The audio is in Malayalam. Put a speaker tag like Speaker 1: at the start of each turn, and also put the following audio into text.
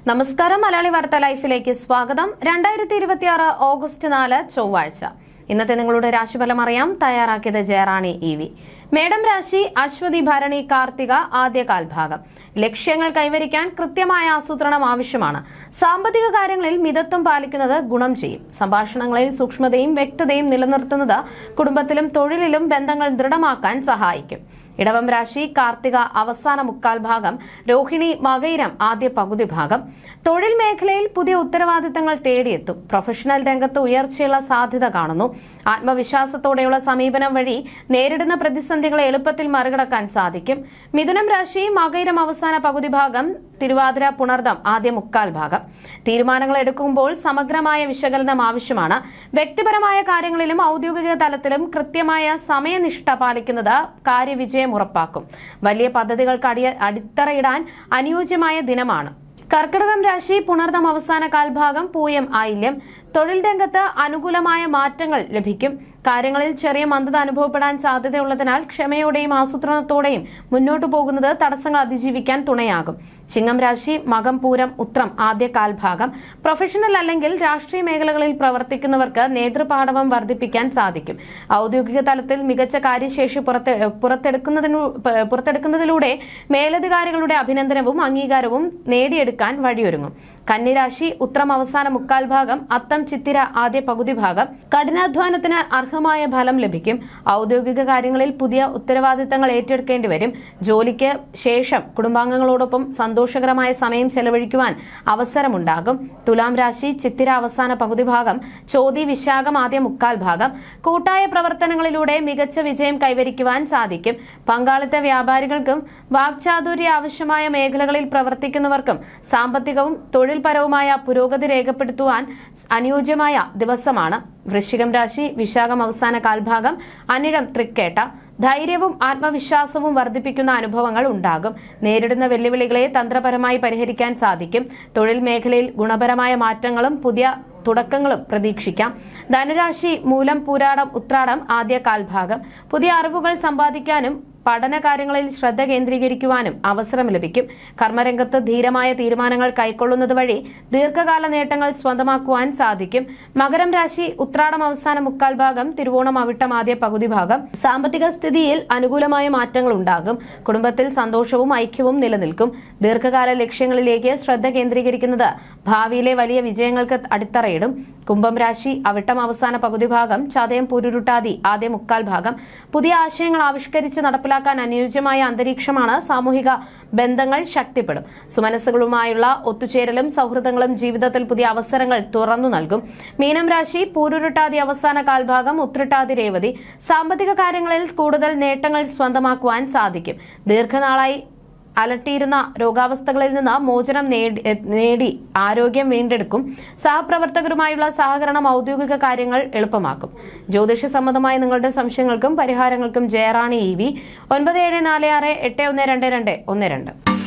Speaker 1: നമസ്കാരം. മലയാളി വാർത്ത ലൈഫിലേക്ക് സ്വാഗതം. 2026 ഓഗസ്റ്റ് 4 ചൊവ്വാഴ്ച. ഇന്നത്തെ നിങ്ങളുടെ രാശിഫലം അറിയാം. തയ്യാറാക്കിയത് ജയറാണി EV. മേടം രാശി അശ്വതി ഭരണി കാർത്തിക ആദ്യകാൽ ഭാഗം. ലക്ഷ്യങ്ങൾ കൈവരിക്കാൻ കൃത്യമായ ആസൂത്രണം ആവശ്യമാണ്. സാമ്പത്തിക കാര്യങ്ങളിൽ മിതത്വം പാലിക്കുന്നത് ഗുണം ചെയ്യും. സംഭാഷണങ്ങളിൽ സൂക്ഷ്മതയും വ്യക്തതയും നിലനിർത്തുന്നത് കുടുംബത്തിലും തൊഴിലിലും ബന്ധങ്ങൾ ദൃഢമാക്കാൻ സഹായിക്കും. ഇടവം രാശി കാർത്തിക അവസാന മുക്കാൽ ഭാഗം, രോഹിണി മകയിരം ആദ്യ പകുതി ഭാഗം. തൊഴിൽ മേഖലയിൽ പുതിയ ഉത്തരവാദിത്തങ്ങൾ തേടിയെത്തും. പ്രൊഫഷണൽ രംഗത്ത് ഉയർച്ചയുള്ള സാധ്യത കാണുന്നു. ആത്മവിശ്വാസത്തോടെയുള്ള സമീപനം വഴി നേരിടുന്ന പ്രതിസന്ധികളെ എളുപ്പത്തിൽ മറികടക്കാൻ സാധിക്കും. മിഥുനം രാശി മകയിരം അവസാന പകുതി ഭാഗം, തിരുവാതിര പുണർദം ആദ്യ മുക്കാൽ ഭാഗം. തീരുമാനങ്ങൾ എടുക്കുമ്പോൾ സമഗ്രമായ വിശകലനം ആവശ്യമാണ്. വ്യക്തിപരമായ കാര്യങ്ങളിലും ഔദ്യോഗിക തലത്തിലും കൃത്യമായ സമയനിഷ്ഠ പാലിക്കുന്നത് കാര്യവിജയം ഉറപ്പാക്കും. വലിയ പദ്ധതികൾക്ക് അടിത്തറയിടാൻ അനുയോജ്യമായ ദിനമാണ്. കർക്കിടകം രാശി പുണർദം അവസാന കാൽഭാഗം, പൂയം ആയില്യം. തൊഴിൽ രംഗത്ത് അനുകൂലമായ മാറ്റങ്ങൾ ലഭിക്കും. കാര്യങ്ങളിൽ ചെറിയ മന്ദത അനുഭവപ്പെടാൻ സാധ്യതയുള്ളതിനാൽ ക്ഷമയോടെയും ആസൂത്രണത്തോടെയും മുന്നോട്ടു പോകുന്നത് തടസ്സങ്ങൾ അതിജീവിക്കാൻ തുണയാകും. ചിങ്ങം രാശി മകം പൂരം ഉത്രം ആദ്യ കാൽഭാഗം. പ്രൊഫഷണൽ അല്ലെങ്കിൽ രാഷ്ട്രീയ മേഖലകളിൽ പ്രവർത്തിക്കുന്നവർക്ക് നേതൃപാടവം വർദ്ധിപ്പിക്കാൻ സാധിക്കും. ഔദ്യോഗിക തലത്തിൽ മികച്ച കാര്യശേഷി പുറത്തെടുക്കുന്നതിലൂടെ മേലധികാരികളുടെ അഭിനന്ദനവും അംഗീകാരവും നേടിയെടുക്കാൻ വഴിയൊരുങ്ങും. കന്നിരാശി ഉത്രം അവസാന മുക്കാൽ ഭാഗം, അത്തം ചിത്തിര ആദ്യ പകുതി ഭാഗം. കഠിനാധ്വാനത്തിന് അർഹമായ ഫലം ലഭിക്കും. ഔദ്യോഗിക കാര്യങ്ങളിൽ പുതിയ ഉത്തരവാദിത്തങ്ങൾ ഏറ്റെടുക്കേണ്ടി വരും. ജോലിക്ക് ശേഷം കുടുംബാംഗങ്ങളോടൊപ്പം സന്തോഷകരമായ സമയം ചെലവഴിക്കുവാൻ അവസരമുണ്ടാകും. തുലാം രാശി ചിത്തിര അവസാന പകുതി ഭാഗം, ചോതി വിശാഖം ആദ്യ മുക്കാൽ ഭാഗം. കൂട്ടായ പ്രവർത്തനങ്ങളിലൂടെ മികച്ച വിജയം കൈവരിക്കുവാൻ സാധിക്കും. പങ്കാളിത്ത വ്യാപാരികൾക്കും വാക്ചാതുര്യ ആവശ്യമായ മേഖലകളിൽ പ്രവർത്തിക്കുന്നവർക്കും സാമ്പത്തികവും തൊഴിൽപരവുമായ പുരോഗതി രേഖപ്പെടുത്തുവാൻ അനുയോജ്യമായ ദിവസമാണ്. വൃശ്ചികം രാശി വിശാഖം അവസാന കാൽഭാഗം, അനിഴം തൃക്കേട്ട. ധൈര്യവും ആത്മവിശ്വാസവും വർദ്ധിപ്പിക്കുന്ന അനുഭവങ്ങൾ ഉണ്ടാകും. നേരിടുന്ന വെല്ലുവിളികളെ തന്ത്രപരമായി പരിഹരിക്കാൻ സാധിക്കും. തൊഴിൽ മേഖലയിൽ ഗുണപരമായ മാറ്റങ്ങളും പുതിയ തുടക്കങ്ങളും പ്രതീക്ഷിക്കാം. ധനുരാശി മൂലം പൂരാടം ഉത്രാടം ആദ്യ കാൽഭാഗം. പുതിയ അറിവുകൾ സമ്പാദിക്കാനും പഠന കാര്യങ്ങളിൽ ശ്രദ്ധ കേന്ദ്രീകരിക്കുവാനും അവസരം ലഭിക്കും. കർമ്മരംഗത്ത് ധീരമായ തീരുമാനങ്ങൾ കൈക്കൊള്ളുന്നത് വഴി ദീർഘകാല നേട്ടങ്ങൾ സ്വന്തമാക്കുവാൻ സാധിക്കും. മകരം രാശി ഉത്രാടം അവസാന മുക്കാൽ ഭാഗം, തിരുവോണം അവിട്ടം ആദ്യ പകുതി ഭാഗം. സാമ്പത്തിക സ്ഥിതിയിൽ അനുകൂലമായ മാറ്റങ്ങൾ ഉണ്ടാകും. കുടുംബത്തിൽ സന്തോഷവും ഐക്യവും നിലനിൽക്കും. ദീർഘകാല ലക്ഷ്യങ്ങളിലേക്ക് ശ്രദ്ധ കേന്ദ്രീകരിക്കുന്നത് ഭാവിയിലെ വലിയ വിജയങ്ങൾക്ക് അടിത്തറയിടും. കുംഭം രാശി അവിട്ടം അവസാന പകുതി ഭാഗം, ചതയം പുരുരുട്ടാതി ആദ്യ മുക്കാൽ ഭാഗം. പുതിയ ആശയങ്ങൾ ആവിഷ്കരിച്ച് നടപ്പിലാക്കാൻ അനുയോജ്യമായ അന്തരീക്ഷമാണ്. സാമൂഹിക ബന്ധങ്ങൾ ശക്തിപ്പെടും. സുമനസ്സുകളുമായുള്ള ഒത്തുചേരലും സൗഹൃദങ്ങളും ജീവിതത്തിൽ പുതിയ അവസരങ്ങൾ തുറന്നു നൽകും. മീനം രാശി പൂരുരുട്ടാതി അവസാന കാൽഭാഗം, ഉത്രട്ടാതി രേവതി. സാമ്പത്തിക കാര്യങ്ങളിൽ കൂടുതൽ നേട്ടങ്ങൾ സ്വന്തമാക്കുവാൻ സാധിക്കും. ദീർഘനാളായി അലട്ടിയിരുന്ന രോഗാവസ്ഥകളിൽ നിന്ന് മോചനം നേടി ആരോഗ്യം വീണ്ടെടുക്കും. സഹപ്രവർത്തകരുമായുള്ള സഹകരണം ഔദ്യോഗിക കാര്യങ്ങൾ എളുപ്പമാക്കും. ജ്യോതിഷ സംബന്ധമായ നിങ്ങളുടെ സംശയങ്ങൾക്കും പരിഹാരങ്ങൾക്കും ജയറാണി EV 9746812212.